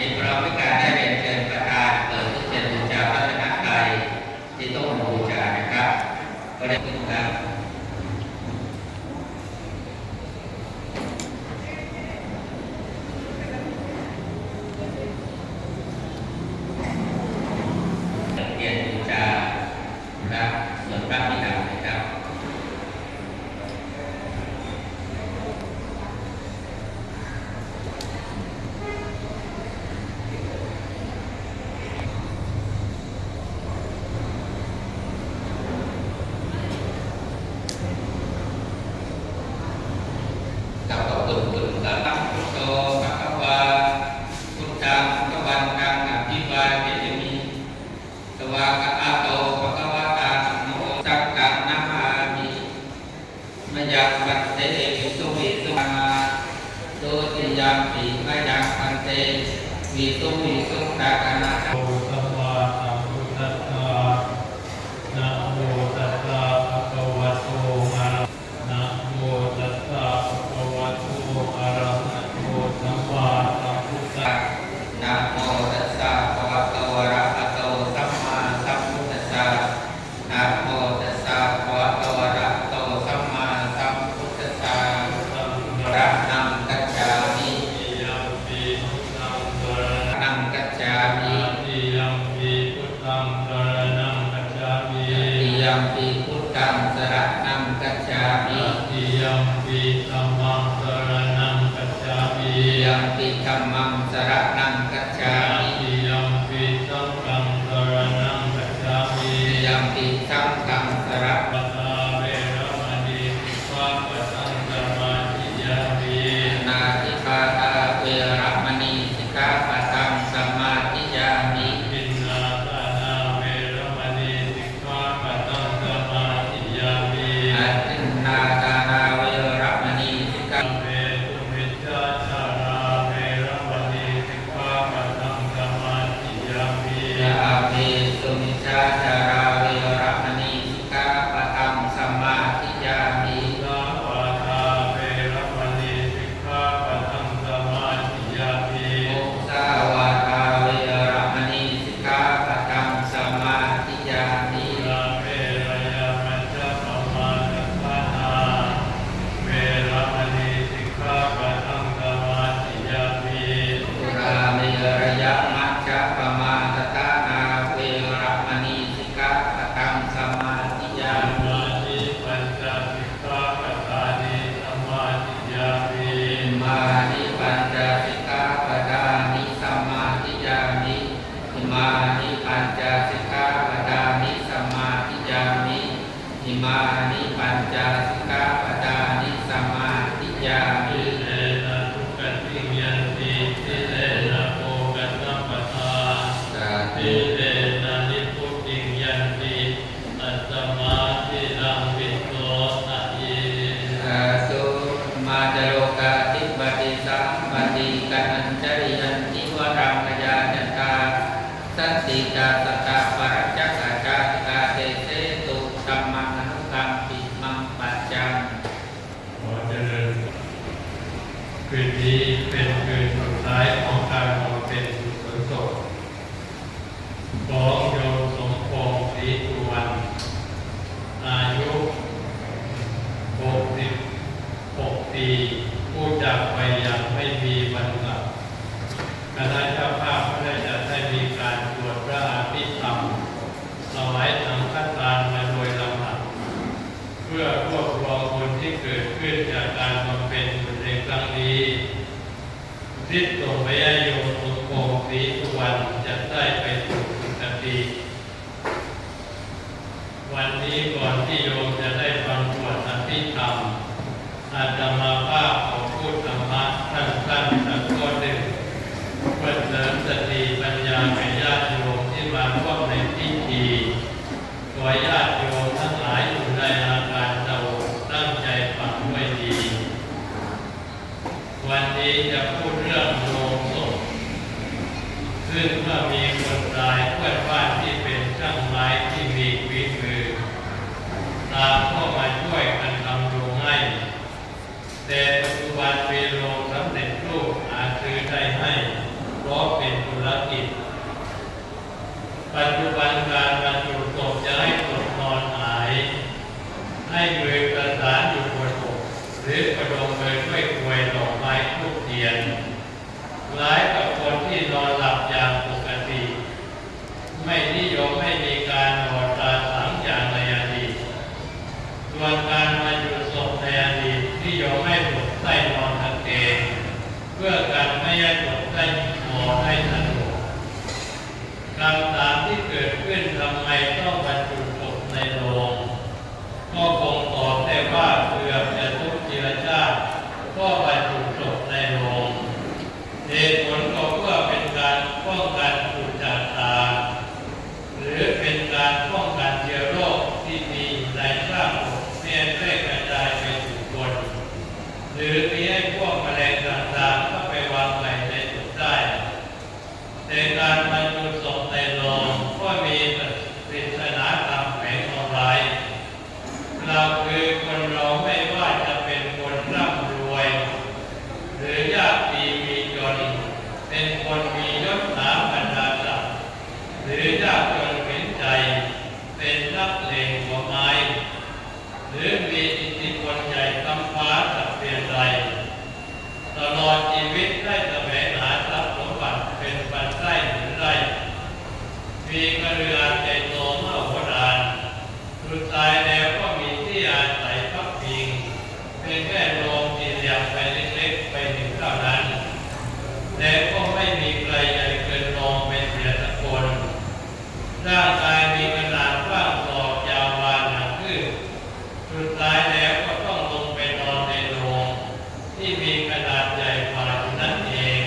ในพร้อมด้วยการได้เรียนเชิญประธานเปิดทุกเทียนบูชาพระรัตนตรัยที่โต๊ะบูชานะครับก็ได้ขึ้นครับเทียนบูชาครับส่วนพระพิธามนะครับคุณสัพพุทโธภควาพุทธังภวันตังอภิวาเทมิสวากขาโตภควตาธัมโมสักกังนะมามิมยังปัตเตวิสุวิสุมาโดติยัมปิมยังปัตเตวิสุวิสุตากนะสัมมาสัมพุทธัสสะนะโมตัสสะภะคะวะโตอะระนะโมตัสสะภะคะวะโตอะระหะโตสัมมาสัมพุทธัสสะนะโมตัสสะภะคะวะโตอะระหะโตสัมมาสัมพุทธัสสะนะโมตัสสะภะคะวะโตอะระหะโตสัมมาสัมพุทธัสสะระนังกัจฉามิยัมปิพุทธังสรณังนังกัจฉามิยัมปิพุทธังสรณังกัจฉามิยัมปิพุทธังสรณังกัจฉามิยัมปิธัมมังสรณังกัจฉามิยัมปิธัมมังสรณังกัจฉามิยัมปิสังฆังสรณังกัจฉามิยัมปิสังฆังสรณังเวรมณีสิกขาปะทังสมาธิยามินาทิปาตาเวรมณีสิกขาปะทังสมาธิยามิปิณณาทานาเวรมณีสิกขาปะทังสมาธิยามิอาทินนาทานาเวรมณีสิกขาเวทุมิจฉาจาราเวรมณีสิกขาปะทังสมาธิยามิยาภิสุมิชฌาจาราเวรมณีสิกขาปะทังสมาธิยามิลาวาทาเวรมณีสิกขาปะทังสมาธิยามิมุสาวาทาเวรมณีสิกขาปะทังสมาธิยามิลาเวรยามัจจปมาทัฏฐานาเวรมณีสิกขาปะทังสมาธิยามิสุราเมรยมัจจปมาทฐานาเวรมณีสิกขาปะทังสมาธิยามิมานิปัญจสิกขาปทานิสมาธิยามิมานิปัญจสิกขาปทานิสมาธิยามิมานิปัญจสิกขาปทานิสมาธิยามิมานิปัญจสิกขาปทานิสมาธิยามิทิเลนะทุกขติยันติทิเลนะโภคสัมปทาสาธุทิเลนะนิพพุติยันติอัตตมาธิลังวิโสทะเยสาธุมาจโลกาธิปติสัมปติกัญจริยันติวรังกยาจตาสันติตาสตาปรัจจกาจาติกาเตเสตุธัมมังอนุกัมปิมังปัจจังขอเจริญคืนนี้เป็นคืนสุดท้ายของการบำเพ็ญกุศลศพของโยมสมพงษ์ศรีสุวรรณอายุ66 ปีผู้จากไปยังไม่มีวันกลับคณะเจ้าภาพก็ได้จัดให้มีการสวดพระอภิธรรมถวายสังฆทานมาโดยลำดับเพื่อรวบรวมบุญที่เกิดขึ้นจากการบำเพ็ญบุญในครั้งนี้ทิศส่งไปให้โยมสมพงษ์ศรีสุวรรณจะได้ไปสู่สุคติ วันนี้ก่อนที่โยมจะได้ฟังสวดอภิธรรมอาตมาภาพขอพูดธรรมะสั้นๆสักข้อหนึ่งเพื่อเสริมสติปัญญาแก่ญาติโยมที่มาร่วมในพิธีขอญาติโยมทั้งหลายอยู่ในอาการสงบตั้งใจฟังด้วยดี วันนี้จะพูดเรื่องโลงศพซึ่งเมื่อมีคนตายเพื่อนบ้านที่เป็นช่างไม้ที่มีฝีมือตามเข้ามาช่วยกันทำโรงให้แต่ปัจจุบันมีโรงสำเร็จรูปหาซื้อได้ให้เพราะเป็น ปัจจุบันการบรรจุศพจะให้ศพนอนหงายให้มือประสานอยู่บนอกหรือประดมมือด้วยกลวยดอกไม้ทูบเทียนคล้ายกับคนที่นอนหลับอย่างปกติไม่นิยมให้มีการถอดตาสังอย่างในอดีตส่วนการบรรจุศพในอดีตนิยมให้ศพใต้นอนตะแคงเพื่อการไม่ให้ศพใต้นอนให้สะดวกคำถามที่เกิดขึ้นทำไมต้องบรรจุศพในโลงก็คงตอบได้ว่าเพื่อจะทุกจิรชาติก็บรรจุศพในโลงเหตุผลก็เพื่อเป็นการป้องกันอุจจาระหรือเป็นการป้องกันเชื้อโรคที่มีในซากศพไม่ให้แพร่กระจายไปสู่คนหรือมีให้พวกแมลงต่างๆเข้าไปวางไข่ในศพได้แต่การบรรจุศพในโลงก็มีปริศนาธรรมแฝงเอาไว้เราคือคนเราไม่ว่าจะเป็นคนร่ำรวยหรือยากดีมีจนเป็นคนมียศถาบรรดาศักดิ์หรือยากจนเห็นใจเป็นนักเลงหัวไม้หรือมีอิทธิพลใหญ่กำฟ้าสักเพียงใดตลอดชีวิตได้แสวงหาทรัพย์สมบัติเป็นปันไส้หรือไรมีกระเรือใจโตเมื่อโบราณสุดท้ายแล้วก็มีที่อาศัยพักพิงเป็นแค่โรงสี่เหลี่ยมไปเล็กๆไปหนึ่งเท่านั้นแต่ก็ไม่มีใครใหญ่เกินโรงเป็นเสียสักคนร่างกายมีขนาดกว้างศอกยาววาหนาขึ้นสุดท้ายแล้วก็ต้องลงไปนอนในโรงที่มีขนาดใหญ่กว่านั้นเอง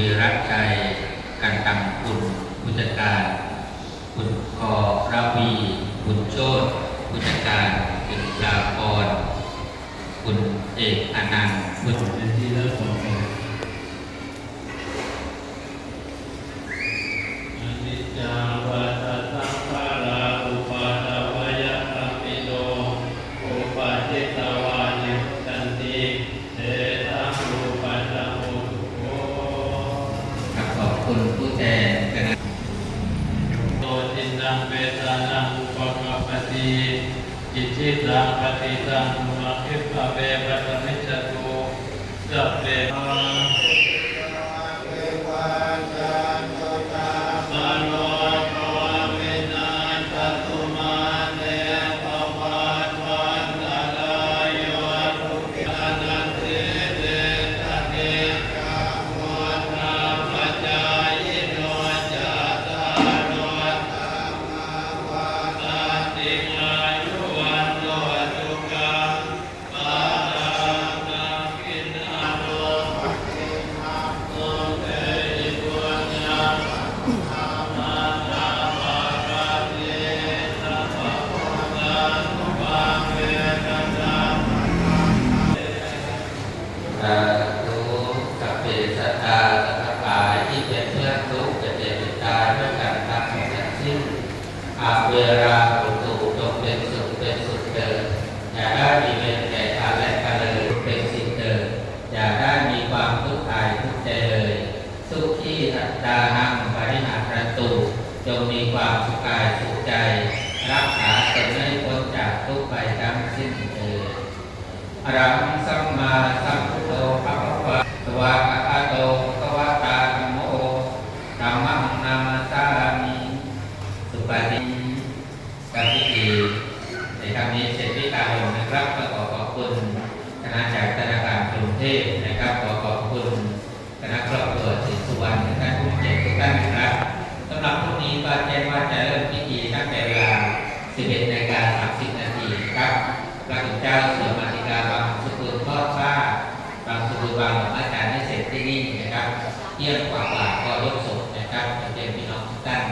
วีรัชชัยกันตังคุณผู้จัดการคุณกระวีคุณโชติผู้จัดการคุณลาพรคุณเอกอนันต์คุณเป็นที่เลิศของผมอนิจจาวัฏสังขาราอุปาทวยตัมปิโนอุปาทิตวานิสันติเตตังรูปัสสะโมทุโขขอบคุณผู้แทนคณะโตจินนังเวทานังอุปกปฏิอิจิตังปฏิตังมัคคิปะเวปัตมิจจตุสัพเพรู้สัพเพสัตตาสัตว์ทั้งหลายที่เป็นเพื่อนทุกข์จะเจ็บจะตายด้วยกันทั้งหมดทั้งสิ้นอาเวราอุตุจงเป็นสุขเถิดอย่าได้มีเวรแก่กันและกันเลยเป็นสิ่งเถิดอย่าได้มีความทุกข์กายทุกข์ใจเลยสุขีสัตตานังปริหารันตุจงมีความสุขกายสุขใจรักษาตนให้พ้นจากทุกข์ไปทั้งสิ้นเถิดอรหังสัมมาสัมพุทโธภะคะวะสวากขาโตภะคะวะตาธัมโมธัมมังนามัสสามิสุปฏิกับพิธีในครั้งนี้เสร็จพิธีการนะครับก็ขอขอบคุณคณะจากธนาคารกรุงเทพนะครับขอขอบคุณคณะครอบครัวศรีสุวรรณและท่านผู้เกียรติทุกท่านนะครับสำหรับพรุ่งนี้ก็แจ้งว่าจะเริ่มพิธีตั้งแต่เวลา 11:30 นาทีครับพระคุณเจ้าเสือมาติกาบางสุกุลทอดผ้าบางสุกุลวางอาจารย์ให้เสร็จที่นี่นะครับเที่ยงกว่าก็ยกศพนะครับเรียนพี่น้องทุกท่าน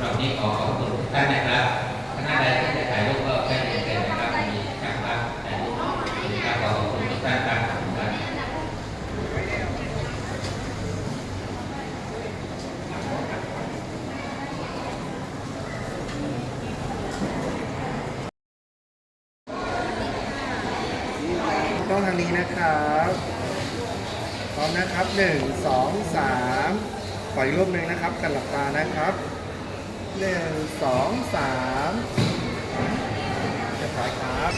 รอบนี้ขอขอบคุณทุกท่านนะครับคณะใดที่จะถ่ายรูปก็แค่เรียนเชิญนะครับมีช่างภาพถ่ายรูปนะครับขอขอบคุณทุกท่านครับต้องทางนี้นะครับพร้อมนะครับ1 2 3ขออีกรูปหนึ่งนะครับกันหลับตานะครับ1 2 3จะถ่ายครับ